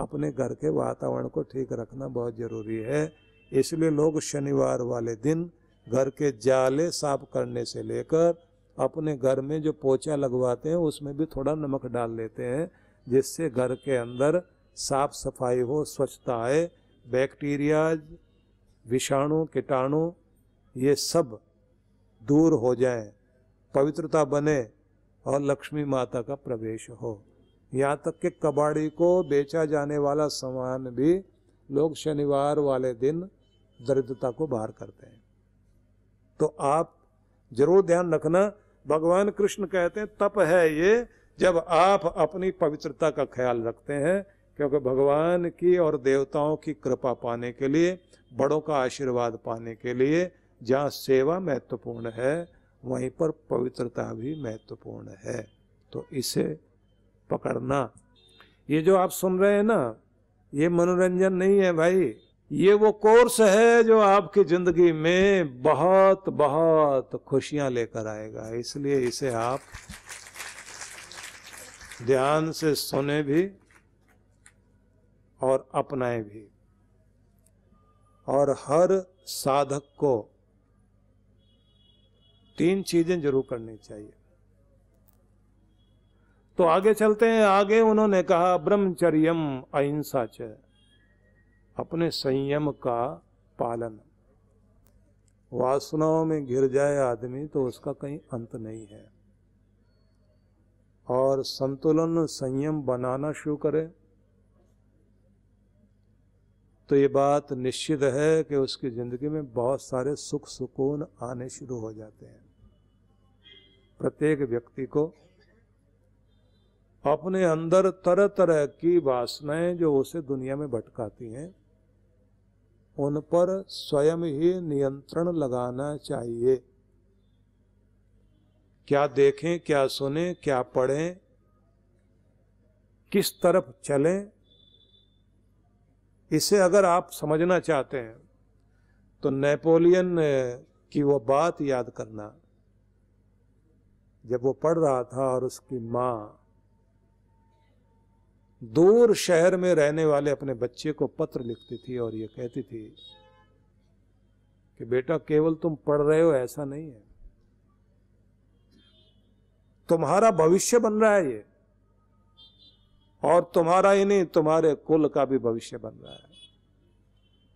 अपने घर के वातावरण को ठीक रखना बहुत जरूरी है। इसलिए लोग शनिवार वाले दिन घर के जाले साफ करने से लेकर अपने घर में जो पोछा लगवाते हैं उसमें भी थोड़ा नमक डाल लेते हैं, जिससे घर के अंदर साफ सफाई हो, स्वच्छता आए, बैक्टीरिया, विषाणु, कीटाणु ये सब दूर हो जाए, पवित्रता बने और लक्ष्मी माता का प्रवेश हो। यहाँ तक कि कबाड़ी को बेचा जाने वाला सामान भी लोग शनिवार वाले दिन दरिद्रता को बाहर करते हैं। तो आप जरूर ध्यान रखना, भगवान कृष्ण कहते हैं तप है ये जब आप अपनी पवित्रता का ख्याल रखते हैं, क्योंकि भगवान की और देवताओं की कृपा पाने के लिए, बड़ों का आशीर्वाद पाने के लिए जहाँ सेवा महत्वपूर्ण है वहीं पर पवित्रता भी महत्वपूर्ण है। तो इसे पकड़ना। ये जो आप सुन रहे हैं ना, ये मनोरंजन नहीं है भाई, ये वो कोर्स है जो आपकी जिंदगी में बहुत बहुत खुशियां लेकर आएगा। इसलिए इसे आप ध्यान से सुने भी और अपनाएं भी। और हर साधक को 3 चीजें जरूर करनी चाहिए। तो आगे चलते हैं। आगे उन्होंने कहा ब्रह्मचर्यम अहिंसा च, अपने संयम का पालन। वासनाओं में घिर जाए आदमी तो उसका कहीं अंत नहीं है, और संतुलन संयम बनाना शुरू करे तो ये बात निश्चित है कि उसकी जिंदगी में बहुत सारे सुख सुकून आने शुरू हो जाते हैं। प्रत्येक व्यक्ति को अपने अंदर तरह तरह की वासनाएं जो उसे दुनिया में भटकाती हैं, उन पर स्वयं ही नियंत्रण लगाना चाहिए। क्या देखें, क्या सुने, क्या पढ़ें, किस तरफ चलें, इसे अगर आप समझना चाहते हैं तो नेपोलियन की वो बात याद करना, जब वो पढ़ रहा था और उसकी माँ दूर शहर में रहने वाले अपने बच्चे को पत्र लिखती थी और ये कहती थी कि बेटा केवल तुम पढ़ रहे हो ऐसा नहीं है, तुम्हारा भविष्य बन रहा है ये, और तुम्हारा ही नहीं तुम्हारे कुल का भी भविष्य बन रहा है।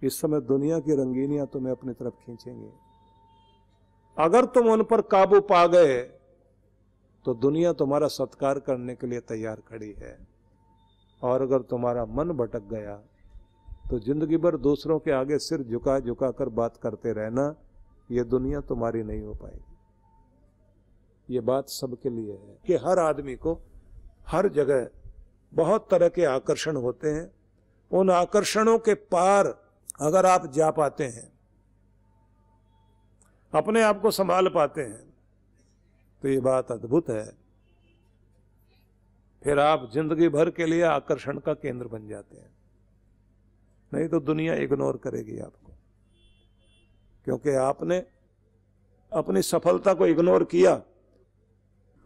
इस समय दुनिया की रंगीनियां तुम्हें अपनी तरफ खींचेंगे। अगर तुम उन पर काबू पा गए तो दुनिया तुम्हारा सत्कार करने के लिए तैयार खड़ी है, और अगर तुम्हारा मन भटक गया तो जिंदगी भर दूसरों के आगे सिर झुका झुका कर बात करते रहना, ये दुनिया तुम्हारी नहीं हो पाएगी। ये बात सबके लिए है कि हर आदमी को हर जगह बहुत तरह के आकर्षण होते हैं। उन आकर्षणों के पार अगर आप जा पाते हैं, अपने आप को संभाल पाते हैं, तो ये बात अद्भुत है। फिर आप जिंदगी भर के लिए आकर्षण का केंद्र बन जाते हैं। नहीं तो दुनिया इग्नोर करेगी आपको, क्योंकि आपने अपनी सफलता को इग्नोर किया,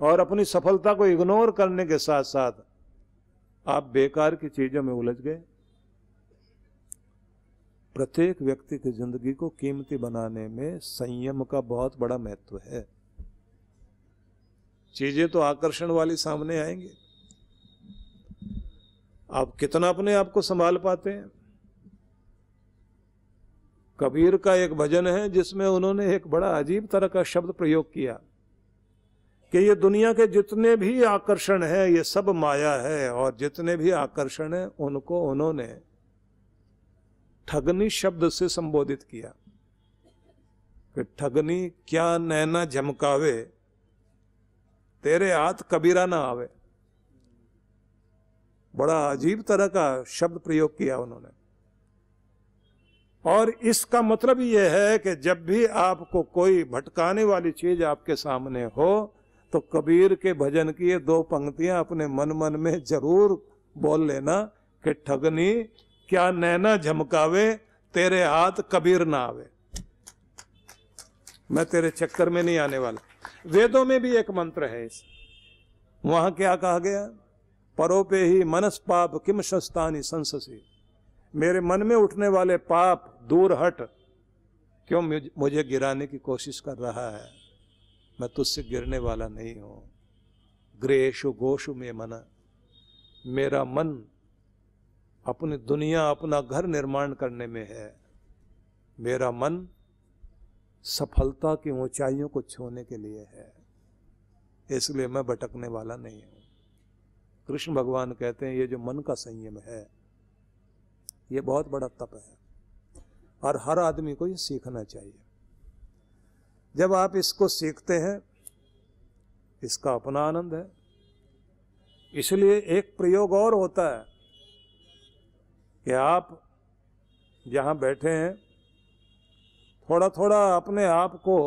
और अपनी सफलता को इग्नोर करने के साथ साथ आप बेकार की चीजों में उलझ गए। प्रत्येक व्यक्ति की जिंदगी को कीमती बनाने में संयम का बहुत बड़ा महत्व है। चीजें तो आकर्षण वाली सामने आएंगी, आप कितना अपने आप को संभाल पाते हैं। कबीर का एक भजन है जिसमें उन्होंने एक बड़ा अजीब तरह का शब्द प्रयोग किया कि ये दुनिया के जितने भी आकर्षण है ये सब माया है, और जितने भी आकर्षण है उनको उन्होंने ठगनी शब्द से संबोधित किया कि ठगनी क्या नैना झमकावे, तेरे हाथ कबीरा ना आवे। बड़ा अजीब तरह का शब्द प्रयोग किया उन्होंने। और इसका मतलब यह है कि जब भी आपको कोई भटकाने वाली चीज आपके सामने हो तो कबीर के भजन की ये 2 पंक्तियां अपने मन मन में जरूर बोल लेना कि ठगनी क्या नैना झमकावे, तेरे हाथ कबीर ना आवे। मैं तेरे चक्कर में नहीं आने वाला। वेदों में भी एक मंत्र है इस, वहां क्या कहा गया, परोपे ही मनस पाप किम शस्तानि संससी, मेरे मन में उठने वाले पाप दूर हट, क्यों मुझे गिराने की कोशिश कर रहा है, मैं तुझसे गिरने वाला नहीं हूं। गृहेषु गोषु में मन, मेरा मन अपनी दुनिया अपना घर निर्माण करने में है, मेरा मन सफलता की ऊंचाइयों को छूने के लिए है, इसलिए मैं भटकने वाला नहीं हूं। कृष्ण भगवान कहते हैं ये जो मन का संयम है ये बहुत बड़ा तप है और हर आदमी को ये सीखना चाहिए। जब आप इसको सीखते हैं इसका अपना आनंद है। इसलिए एक प्रयोग और होता है कि आप जहां बैठे हैं थोड़ा थोड़ा अपने आप को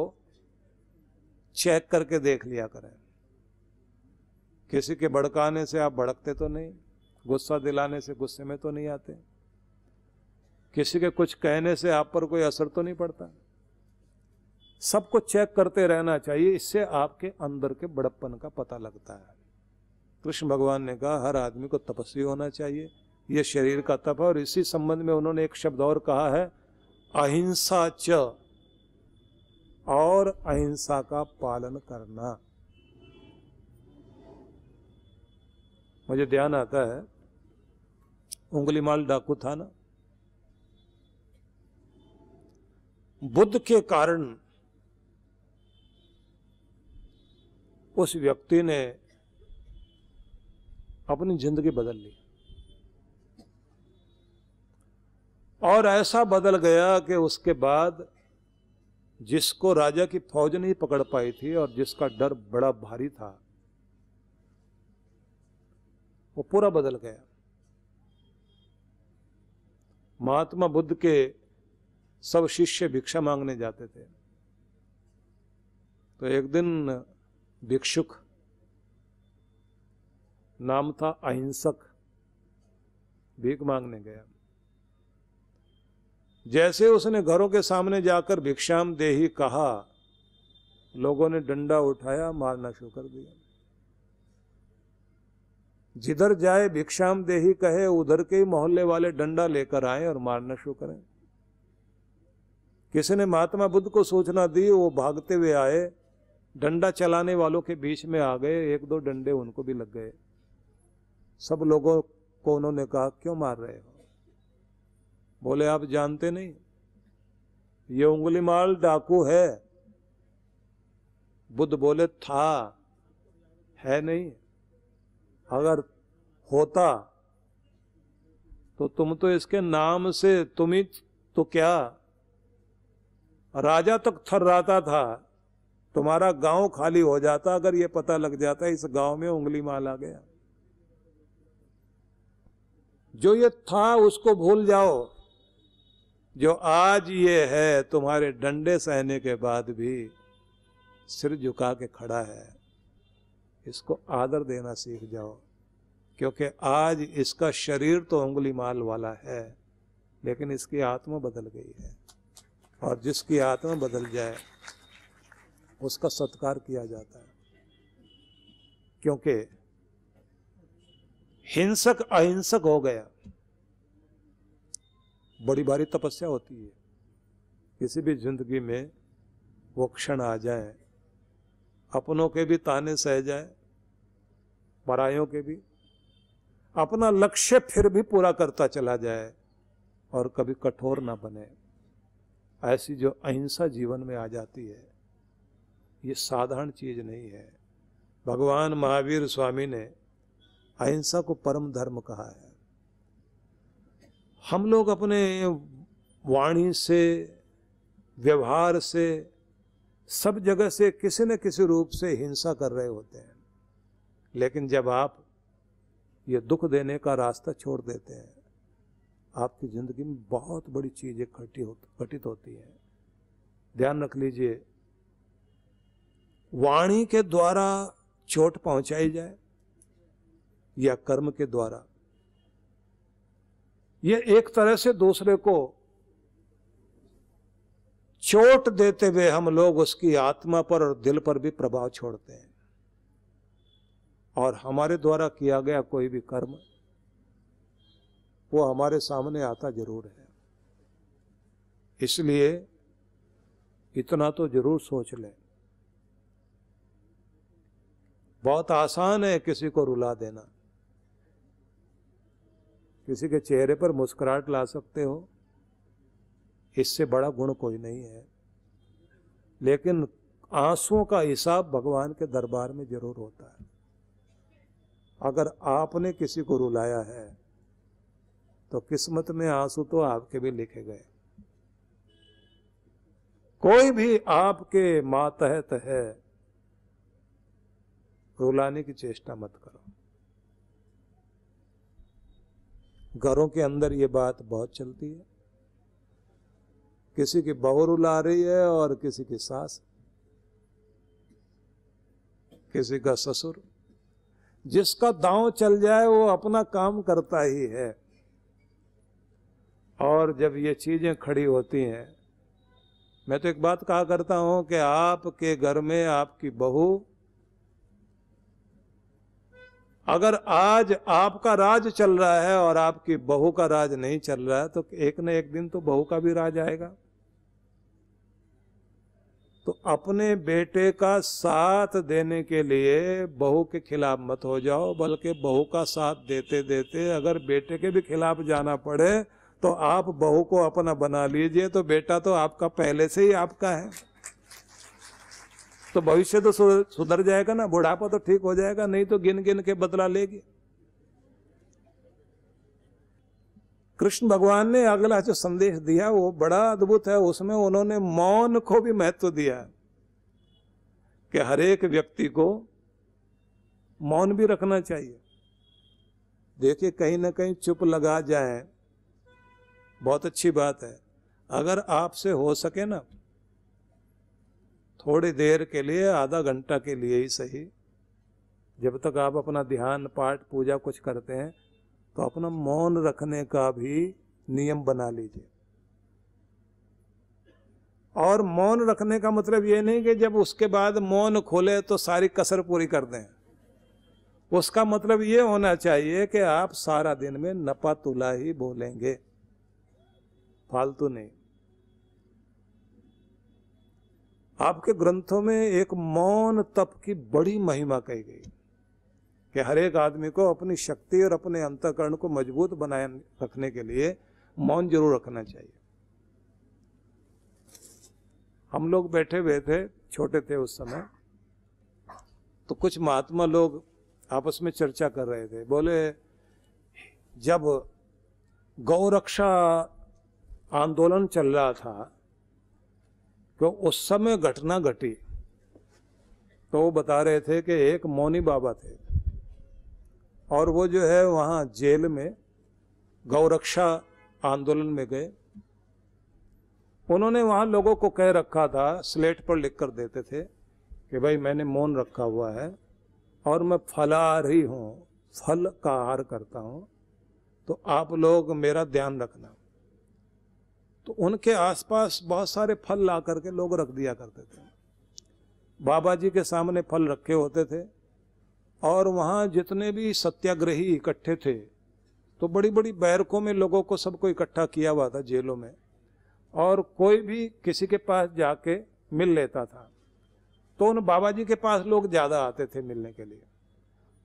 चेक करके देख लिया करें। किसी के भड़काने से आप भड़कते तो नहीं, गुस्सा दिलाने से गुस्से में तो नहीं आते, किसी के कुछ कहने से आप पर कोई असर तो नहीं पड़ता। सबको चेक करते रहना चाहिए, इससे आपके अंदर के बड़प्पन का पता लगता है। कृष्ण भगवान ने कहा हर आदमी को तपस्वी होना चाहिए, यह शरीर का तप है। और इसी संबंध में उन्होंने एक शब्द और कहा है, अहिंसा च, और अहिंसा का पालन करना। मुझे ध्यान आता है उंगलीमाल डाकू था ना, बुद्ध के कारण उस व्यक्ति ने अपनी जिंदगी बदल ली और ऐसा बदल गया कि उसके बाद जिसको राजा की फौज नहीं पकड़ पाई थी और जिसका डर बड़ा भारी था वो पूरा बदल गया। महात्मा बुद्ध के सब शिष्य भिक्षा मांगने जाते थे, तो एक दिन भिक्षुक, नाम था अहिंसक, भीख मांगने गया। जैसे उसने घरों के सामने जाकर भिक्षाम देही कहा, लोगों ने डंडा उठाया, मारना शुरू कर दिया। जिधर जाए भिक्षाम देही कहे, उधर के ही मोहल्ले वाले डंडा लेकर आए और मारना शुरू करें। किसी ने महात्मा बुद्ध को सूचना दी, वो भागते हुए आए, डंडा चलाने वालों के बीच में आ गए, एक दो डंडे उनको भी लग गए। सब लोगों को उन्होंने कहा क्यों मार रहे हो? बोले आप जानते नहीं, ये उंगलीमाल डाकू है। बुद्ध बोले था, है नहीं। अगर होता तो तुम तो इसके नाम से, तुम ही तो क्या राजा तक थर्राता था, तुम्हारा गांव खाली हो जाता अगर ये पता लग जाता इस गांव में उंगलीमाल आ गया। जो ये था उसको भूल जाओ, जो आज ये है तुम्हारे डंडे सहने के बाद भी सिर झुका के खड़ा है, इसको आदर देना सीख जाओ। क्योंकि आज इसका शरीर तो उंगलीमाल वाला है, लेकिन इसकी आत्मा बदल गई है, और जिसकी आत्मा बदल जाए उसका सत्कार किया जाता है। क्योंकि हिंसक अहिंसक हो गया, बड़ी भारी तपस्या होती है। किसी भी जिंदगी में वो क्षण आ जाए, अपनों के भी ताने सह जाए, परायों के भी, अपना लक्ष्य फिर भी पूरा करता चला जाए और कभी कठोर ना बने। ऐसी जो अहिंसा जीवन में आ जाती है, ये साधारण चीज नहीं है। भगवान महावीर स्वामी ने अहिंसा को परम धर्म कहा है। हम लोग अपने वाणी से, व्यवहार से, सब जगह से किसी न किसी रूप से हिंसा कर रहे होते हैं, लेकिन जब आप ये दुख देने का रास्ता छोड़ देते हैं, आपकी जिंदगी में बहुत बड़ी चीजें घटित होती हैं। ध्यान रख लीजिए, वाणी के द्वारा चोट पहुंचाई जाए या कर्म के द्वारा, ये एक तरह से दूसरे को चोट देते हुए हम लोग उसकी आत्मा पर और दिल पर भी प्रभाव छोड़ते हैं। और हमारे द्वारा किया गया कोई भी कर्म वो हमारे सामने आता जरूर है। इसलिए इतना तो जरूर सोच लें। बहुत आसान है किसी को रुला देना, किसी के चेहरे पर मुस्कुराहट ला सकते हो, इससे बड़ा गुण कोई नहीं है। लेकिन आंसुओं का हिसाब भगवान के दरबार में जरूर होता है। अगर आपने किसी को रुलाया है तो किस्मत में आंसू तो आपके भी लिखे गए। कोई भी आपके मातहत है, रुलाने की चेष्टा मत करो। घरों के अंदर ये बात बहुत चलती है, किसी की बहू रुला रही है और किसी की सास, किसी का ससुर। जिसका दांव चल जाए वो अपना काम करता ही है। और जब ये चीजें खड़ी होती हैं, मैं तो एक बात कहा करता हूं कि आपके घर में आपकी बहू, अगर आज आपका राज चल रहा है और आपकी बहू का राज नहीं चल रहा है तो एक न एक दिन तो बहू का भी राज आएगा। तो अपने बेटे का साथ देने के लिए बहू के खिलाफ मत हो जाओ, बल्कि बहू का साथ देते देते अगर बेटे के भी खिलाफ जाना पड़े तो आप बहू को अपना बना लीजिए, तो बेटा तो आपका पहले से ही आपका है। तो भविष्य तो सुधर जाएगा ना, बुढ़ापा तो ठीक हो जाएगा, नहीं तो गिन गिन के बदला लेगी। कृष्ण भगवान ने अगला जो संदेश दिया वो बड़ा अद्भुत है। उसमें उन्होंने मौन को भी महत्व दिया कि हर एक व्यक्ति को मौन भी रखना चाहिए। देखिए, कहीं ना कहीं चुप लगा जाए, बहुत अच्छी बात है। अगर आपसे हो सके ना, थोड़ी देर के लिए, आधा घंटा के लिए ही सही, जब तक आप अपना ध्यान पाठ पूजा कुछ करते हैं, तो अपना मौन रखने का भी नियम बना लीजिए। और मौन रखने का मतलब ये नहीं कि जब उसके बाद मौन खोले तो सारी कसर पूरी कर दें। उसका मतलब ये होना चाहिए कि आप सारा दिन में नपा तुला ही बोलेंगे, फालतू नहीं। आपके ग्रंथों में एक मौन तप की बड़ी महिमा कही गई कि हर एक आदमी को अपनी शक्ति और अपने अंतःकरण को मजबूत बनाए रखने के लिए मौन जरूर रखना चाहिए। हम लोग बैठे हुए थे, छोटे थे उस समय, तो कुछ महात्मा लोग आपस में चर्चा कर रहे थे। बोले, जब गौरक्षा आंदोलन चल रहा था तो उस समय घटना घटी। तो वो बता रहे थे कि एक मौनी बाबा थे और वो जो है वहाँ जेल में गौरक्षा आंदोलन में गए। उन्होंने वहाँ लोगों को कह रखा था, स्लेट पर लिख कर देते थे कि भाई मैंने मौन रखा हुआ है और मैं फलाहारी हूँ, फल का आहार करता हूँ, तो आप लोग मेरा ध्यान रखना। तो उनके आसपास बहुत सारे फल ला करके लोग रख दिया करते थे। बाबा जी के सामने फल रखे होते थे और वहाँ जितने भी सत्याग्रही इकट्ठे थे, तो बड़ी बड़ी बैरकों में लोगों को सबको इकट्ठा किया हुआ था जेलों में, और कोई भी किसी के पास जाके मिल लेता था। तो उन बाबा जी के पास लोग ज़्यादा आते थे मिलने के लिए,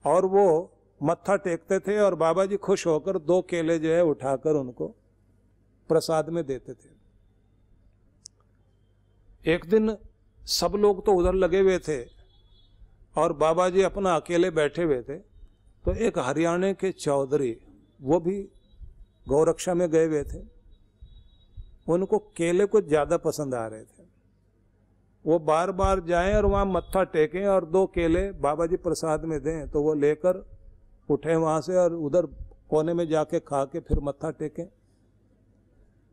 और वो मत्था टेकते थे और बाबा जी खुश होकर 2 केले जो है उठाकर उनको प्रसाद में देते थे। एक दिन सब लोग तो उधर लगे हुए थे और बाबा जी अपना अकेले बैठे हुए थे, तो एक हरियाणा के चौधरी, वो भी गौरक्षा में गए हुए थे, उनको केले कुछ ज़्यादा पसंद आ रहे थे। वो बार बार जाएं और वहाँ मत्था टेकें और 2 केले बाबा जी प्रसाद में दें, तो वो लेकर उठे वहाँ से और उधर कोने में जाके खा के फिर मत्था टेकें।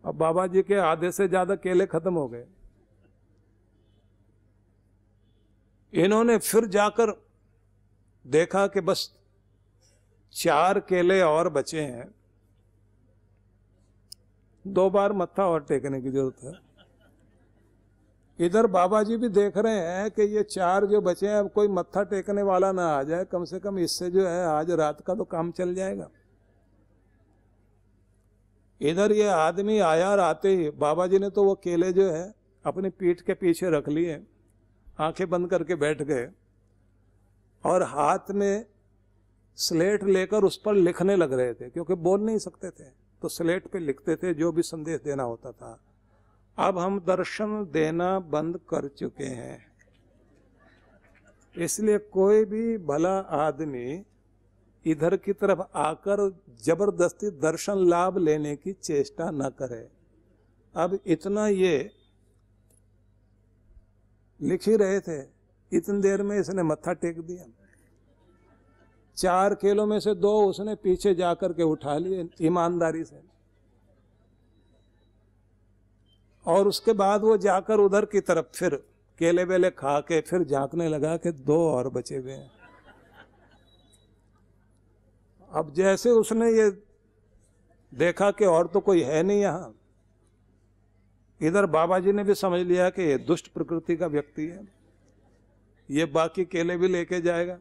अब बाबा जी के आधे से ज़्यादा केले खत्म हो गए। इन्होंने फिर जाकर देखा कि बस 4 केले और बचे हैं, 2 बार मत्था और टेकने की जरूरत है। इधर बाबा जी भी देख रहे हैं कि ये 4 जो बचे हैं, अब कोई मत्था टेकने वाला ना आ जाए, कम से कम इससे जो है आज रात का तो काम चल जाएगा। इधर ये आदमी आया और आते ही बाबा जी ने तो वो केले जो है अपनी पीठ के पीछे रख लिए, आंखें बंद करके बैठ गए और हाथ में स्लेट लेकर उस पर लिखने लग रहे थे, क्योंकि बोल नहीं सकते थे तो स्लेट पे लिखते थे जो भी संदेश देना होता था। अब हम दर्शन देना बंद कर चुके हैं, इसलिए कोई भी भला आदमी इधर की तरफ आकर जबरदस्ती दर्शन लाभ लेने की चेष्टा न करे। अब इतना ये लिख ही रहे थे, इतनी देर में इसने मत्था टेक दिया। 4 केलों में से 2 उसने पीछे जाकर के उठा लिए ईमानदारी से, और उसके बाद वो जाकर उधर की तरफ फिर केले वेले खा के फिर झांकने लगा कि 2 और बचे हुए हैं। अब जैसे उसने ये देखा कि और तो कोई है नहीं यहां, इधर बाबा जी ने भी समझ लिया कि ये दुष्ट प्रकृति का व्यक्ति है, ये बाकी केले भी लेके जाएगा।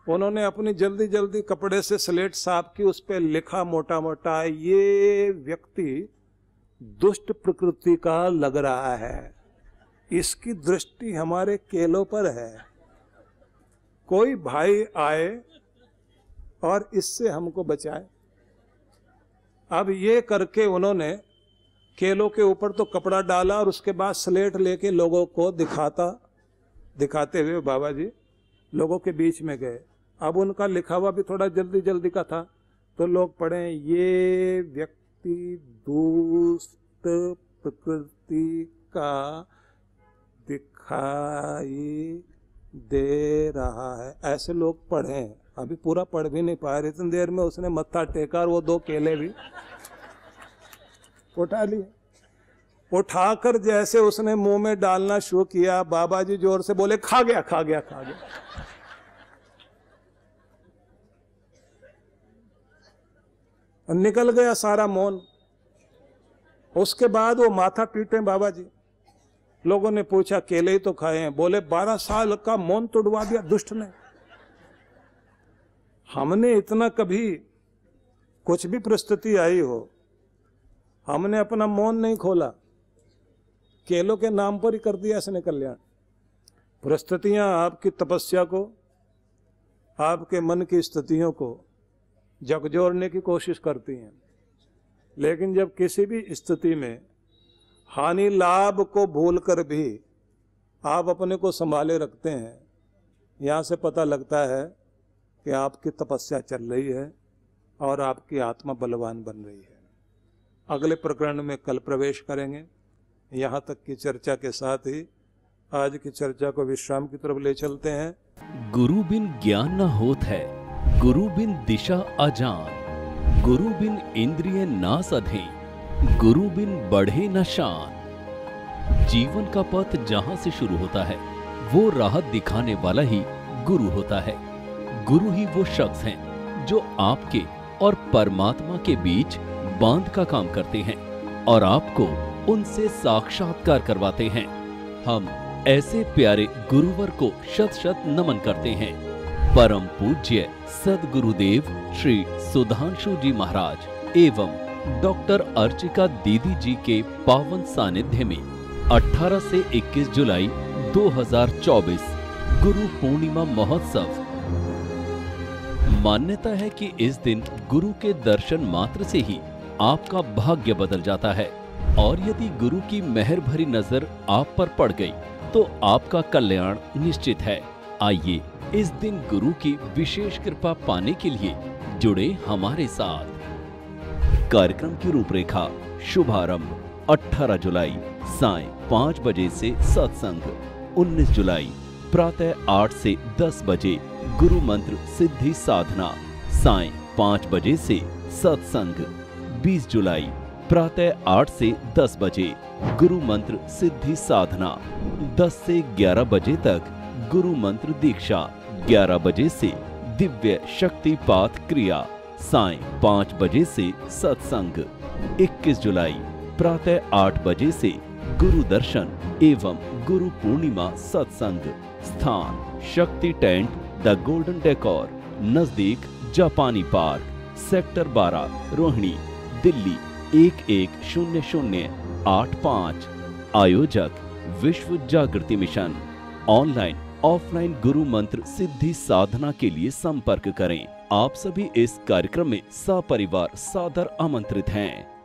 उन्होंने अपनी जल्दी जल्दी कपड़े से स्लेट साफ की, उस पर लिखा मोटा मोटा, ये व्यक्ति दुष्ट प्रकृति का लग रहा है, इसकी दृष्टि हमारे केलों पर है, कोई भाई आए और इससे हमको बचाए। अब ये करके उन्होंने केलों के ऊपर तो कपड़ा डाला और उसके बाद स्लेट लेके लोगों को दिखाते हुए बाबा जी लोगों के बीच में गए। अब उनका लिखा हुआ भी थोड़ा जल्दी जल्दी का था, तो लोग पढ़े, ये व्यक्ति दुष्ट प्रकृति का दिखाई दे रहा है, ऐसे लोग पढ़े। अभी पूरा पढ़ भी नहीं पाए, इतनी देर में उसने मत्था टेका और वो 2 केले भी उठा लिए। उठाकर जैसे उसने मुंह में डालना शुरू किया, बाबा जी जोर से बोले, खा गया खा गया खा गया। निकल गया सारा मौन। उसके बाद वो माथा पीटे बाबा जी। लोगों ने पूछा, केले ही तो खाए हैं। बोले, 12 साल का मौन तोड़वा दिया दुष्ट ने। हमने इतना कभी कुछ भी परिस्थिति आई हो, हमने अपना मौन नहीं खोला, केलों के नाम पर ही कर दिया इसने कल्याण। परिस्थितियां आपकी तपस्या को, आपके मन की स्थितियों को झकझोरने की कोशिश करती हैं, लेकिन जब किसी भी स्थिति में हानि लाभ को भूलकर भी आप अपने को संभाले रखते हैं, यहाँ से पता लगता है कि आपकी तपस्या चल रही है और आपकी आत्मा बलवान बन रही है। अगले प्रकरण में कल प्रवेश करेंगे। यहाँ तक की चर्चा के साथ ही आज की चर्चा को विश्राम की तरफ ले चलते हैं। गुरु बिन ज्ञान न होत है, गुरु बिन दिशा अजान, गुरु बिन इंद्रिय ना सधे, गुरु बिन बढ़े न शान। जीवन का पथ जहाँ से शुरू होता है वो राह दिखाने वाला ही गुरु होता है। गुरु ही वो शख्स हैं जो आपके और परमात्मा के बीच बांध का काम करते हैं और आपको उनसे साक्षात्कार करवाते हैं। हम ऐसे प्यारे गुरुवर को शत शत नमन करते हैं। परम पूज्य सद्गुरुदेव श्री सुधांशु जी महाराज एवं डॉक्टर अर्चिका दीदी जी के पावन सानिध्य में 18 से 21 जुलाई 2024 गुरु पूर्णिमा महोत्सव। मान्यता है कि इस दिन गुरु के दर्शन मात्र से ही आपका भाग्य बदल जाता है, और यदि गुरु की मेहर भरी नजर आप पर पड़ गई तो आपका कल्याण निश्चित है। आइए इस दिन गुरु की विशेष कृपा पाने के लिए जुड़े हमारे साथ। कार्यक्रम की रूपरेखा। शुभारंभ 18 जुलाई सायं 5 बजे से सत्संग। 19 जुलाई प्रातः 8 से 10 बजे गुरु मंत्र सिद्धि साधना। सायं 5 बजे से सत्संग। 20 जुलाई प्रातः 8 से 10 बजे गुरु मंत्र सिद्धि साधना। 10 से 11 बजे तक गुरु मंत्र दीक्षा। 11 बजे से दिव्य शक्तिपात क्रिया। सायं 5 बजे से सत्संग। 21 जुलाई प्रातः 8 बजे से गुरु दर्शन। एवं गुरु पूर्णिमा सत्संग। स्थान शक्ति टेंट द गोल्डन डेकोर, नजदीक जापानी पार्क, सेक्टर 12, रोहिणी, दिल्ली 110085। आयोजक विश्व जागृति मिशन। ऑनलाइन ऑफलाइन गुरु मंत्र सिद्धि साधना के लिए संपर्क करें। आप सभी इस कार्यक्रम में सपरिवार सादर आमंत्रित हैं।